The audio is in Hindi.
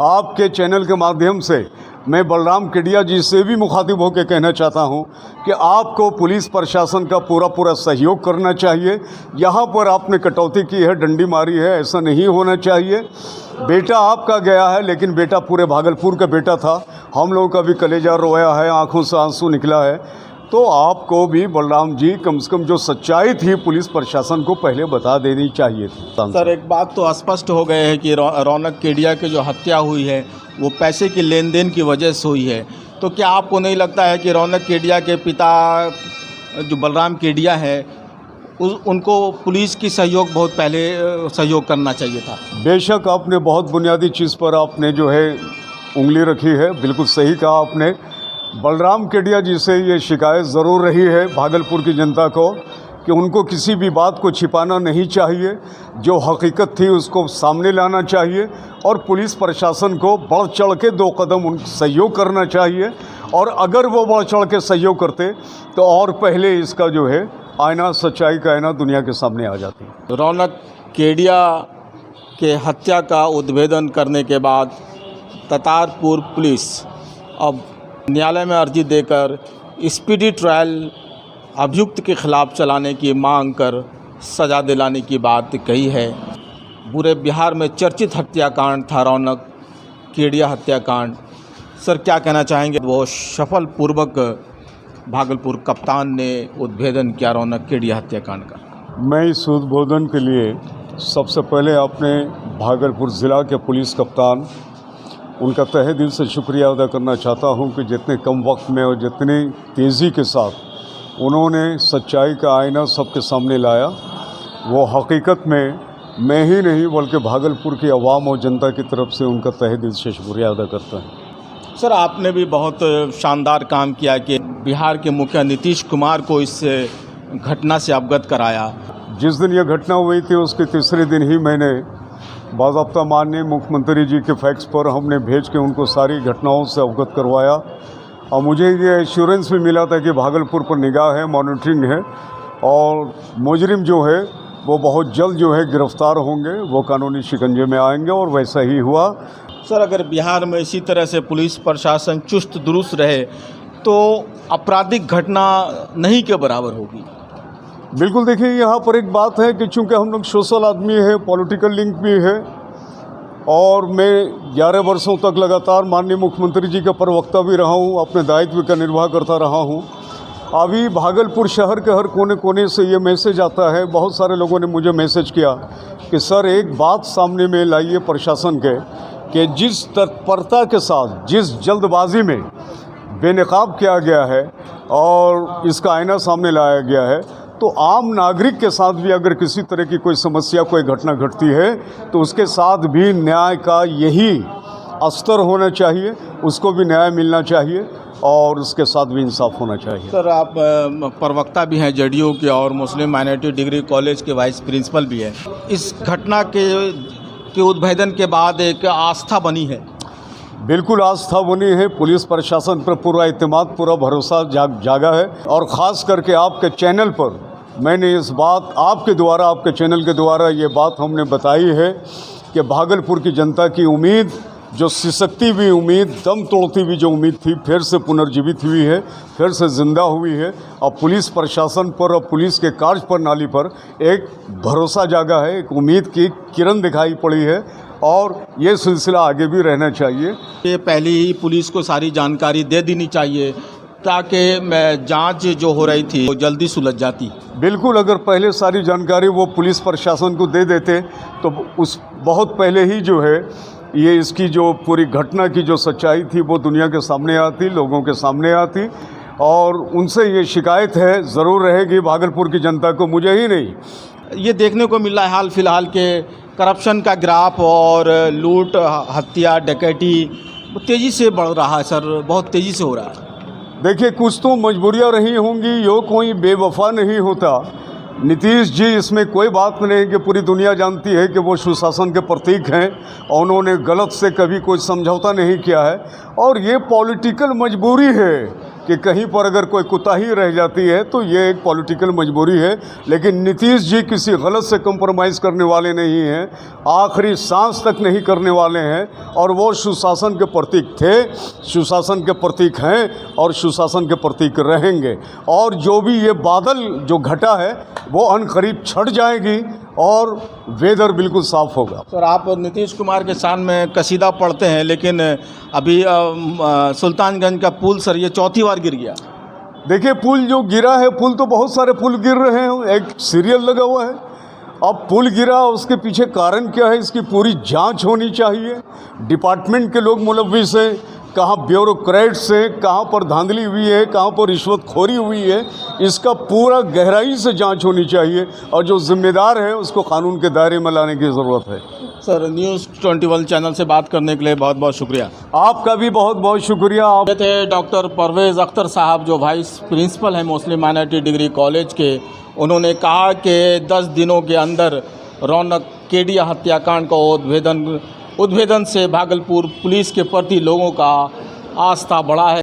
आपके चैनल के माध्यम से मैं बलराम केडिया जी से भी मुखातिब होकर कहना चाहता हूं कि आपको पुलिस प्रशासन का पूरा सहयोग करना चाहिए। यहाँ पर आपने कटौती की है, डंडी मारी है, ऐसा नहीं होना चाहिए। बेटा आपका गया है, लेकिन बेटा पूरे भागलपुर का बेटा था। हम लोगों का भी कलेजा रोया है, आंखों से आंसू निकला है। तो आपको भी बलराम जी कम से कम जो सच्चाई थी पुलिस प्रशासन को पहले बता देनी चाहिए थी। सर, एक बात तो स्पष्ट हो गए है कि रौनक केडिया की जो हत्या हुई है वो पैसे के लेन देन की वजह से हुई है। तो क्या आपको नहीं लगता है कि रौनक केडिया के पिता जो बलराम केडिया है उनको पुलिस की सहयोग बहुत पहले सहयोग करना चाहिए था? बेशक आपने बहुत बुनियादी चीज़ पर आपने जो है उंगली रखी है, बिल्कुल सही कहा आपने। बलराम केडिया जी से ये शिकायत ज़रूर रही है भागलपुर की जनता को कि उनको किसी भी बात को छिपाना नहीं चाहिए, जो हकीकत थी उसको सामने लाना चाहिए और पुलिस प्रशासन को बढ़ चढ़ के 2 कदम उन सहयोग करना चाहिए। और अगर वो बढ़ चढ़ के सहयोग करते तो और पहले इसका जो है आईना, सच्चाई का आईना दुनिया के सामने आ जाती। रौनक केडिया के हत्या का उद्भेदन करने के बाद ततारपुर पुलिस अब न्यायालय में अर्जी देकर स्पीडी ट्रायल अभियुक्त के खिलाफ चलाने की मांग कर सज़ा दिलाने की बात कही है। पूरे बिहार में चर्चित हत्याकांड था रौनक केडिया हत्याकांड। सर, क्या कहना चाहेंगे? वो सफल पूर्वक भागलपुर कप्तान ने उद्भेदन किया रौनक केडिया हत्याकांड का। मैं इस उद्बोधन के लिए सबसे पहले अपने भागलपुर ज़िला के पुलिस कप्तान उनका तहे दिल से शुक्रिया अदा करना चाहता हूं कि जितने कम वक्त में और जितनी तेज़ी के साथ उन्होंने सच्चाई का आईना सबके सामने लाया। वो हकीकत में मैं ही नहीं बल्कि भागलपुर की आवाम और जनता की तरफ से उनका तहे दिल से शुक्रिया अदा करता हूँ। सर, आपने भी बहुत शानदार काम किया कि बिहार के मुखिया नीतीश कुमार को इस घटना से अवगत कराया। जिस दिन यह घटना हुई थी उसके तीसरे दिन ही मैंने बाज़ाब्ता माननीय मुख्यमंत्री जी के फैक्स पर हमने भेज के उनको सारी घटनाओं से अवगत करवाया और मुझे ये एश्योरेंस भी मिला था कि भागलपुर पर निगाह है, मॉनिटरिंग है और मुजरिम जो है वो बहुत जल्द जो है गिरफ्तार होंगे, वो कानूनी शिकंजे में आएंगे और वैसा ही हुआ। सर, अगर बिहार में इसी तरह से पुलिस प्रशासन चुस्त दुरुस्त रहे तो आपराधिक घटना नहीं के बराबर होगी। बिल्कुल, देखिए यहाँ पर एक बात है कि चूँकि हम लोग सोशल आदमी है, पॉलिटिकल लिंक भी है और मैं 11 वर्षों तक लगातार माननीय मुख्यमंत्री जी का प्रवक्ता भी रहा हूँ, अपने दायित्व का निर्वाह करता रहा हूँ। अभी भागलपुर शहर के हर कोने कोने से ये मैसेज आता है, बहुत सारे लोगों ने मुझे मैसेज किया कि सर एक बात सामने में लाइए प्रशासन के कि जिस तत्परता के साथ, जिस जल्दबाजी में बेनकाब किया गया है और इसका आईना सामने लाया गया है, तो आम नागरिक के साथ भी अगर किसी तरह की कोई समस्या, कोई घटना घटती है तो उसके साथ भी न्याय का यही स्तर होना चाहिए, उसको भी न्याय मिलना चाहिए और उसके साथ भी इंसाफ होना चाहिए। सर, आप प्रवक्ता भी हैं जेडीयू के और मुस्लिम माइनॉरिटी डिग्री कॉलेज के वाइस प्रिंसिपल भी हैं। इस घटना के उद्भेदन के बाद एक आस्था बनी है। बिल्कुल आस्था बनी है, पुलिस प्रशासन पर पूरा इत्मीनान, पूरा भरोसा जागा है और ख़ास करके आपके चैनल पर मैंने इस बात आपके द्वारा, आपके चैनल के द्वारा ये बात हमने बताई है कि भागलपुर की जनता की उम्मीद, जो सिसकती हुई उम्मीद, दम तोड़ती हुई जो उम्मीद थी, फिर से पुनर्जीवित हुई है, फिर से ज़िंदा हुई है। अब पुलिस प्रशासन पर और पुलिस के कार्य प्रणाली पर एक भरोसा जागा है, एक उम्मीद की किरण दिखाई पड़ी है और ये सिलसिला आगे भी रहना चाहिए। ये पहले ही पुलिस को सारी जानकारी दे देनी चाहिए ताकि जांच जो हो रही थी वो जल्दी सुलझ जाती। बिल्कुल, अगर पहले सारी जानकारी वो पुलिस प्रशासन को दे देते तो उस बहुत पहले ही जो है ये इसकी जो पूरी घटना की जो सच्चाई थी वो दुनिया के सामने आती, लोगों के सामने आती और उनसे ये शिकायत है ज़रूर रहेगी भागलपुर की जनता को, मुझे ही नहीं। ये देखने को मिल रहा है हाल फिलहाल के करप्शन का ग्राफ और लूट, हत्या, डकैती तेज़ी से बढ़ रहा है। सर, बहुत तेज़ी से हो रहा है। देखिए, कुछ तो मजबूरियाँ रही होंगी, यो कोई बेवफा नहीं होता। नीतीश जी, इसमें कोई बात नहीं कि पूरी दुनिया जानती है कि वो सुशासन के प्रतीक हैं और उन्होंने गलत से कभी कोई समझौता नहीं किया है और ये पॉलिटिकल मजबूरी है कि कहीं पर अगर कोई कोताही रह जाती है तो ये एक पॉलिटिकल मजबूरी है, लेकिन नीतीश जी किसी गलत से कंप्रोमाइज़ करने वाले नहीं हैं, आखिरी सांस तक नहीं करने वाले हैं, और वो सुशासन के प्रतीक थे, सुशासन के प्रतीक हैं और सुशासन के प्रतीक रहेंगे। और जो भी ये बादल जो घटा है वो अनकरीब छट जाएगी और वेदर बिल्कुल साफ़ होगा। सर, आप नीतीश कुमार के शान में कसीदा पढ़ते हैं, लेकिन अभी सुल्तानगंज का पुल सर ये चौथी बार गिर गया। देखिए, पुल जो गिरा है, पुल तो बहुत सारे पुल गिर रहे हैं, एक सीरियल लगा हुआ है। अब पुल गिरा, उसके पीछे कारण क्या है, इसकी पूरी जांच होनी चाहिए। डिपार्टमेंट के लोग मुलव्विस हैं, कहाँ ब्यूरोक्रेट्स हैं, कहाँ पर धांधली हुई है, कहाँ पर रिश्वतखोरी हुई है, इसका पूरा गहराई से जांच होनी चाहिए, और जो जिम्मेदार है उसको कानून के दायरे में लाने की ज़रूरत है। सर, न्यूज़ 21 चैनल से बात करने के लिए बहुत बहुत शुक्रिया। आपका भी बहुत बहुत शुक्रिया। आप ये थे डॉक्टर परवेज़ अख्तर साहब, जो वाइस प्रिंसिपल हैं मुस्लिम माइनॉरिटी डिग्री कॉलेज के। उन्होंने कहा कि 10 दिनों के अंदर रौनक केडिया हत्याकांड का उद्भेदन से भागलपुर पुलिस के प्रति लोगों का आस्था बढ़ा है।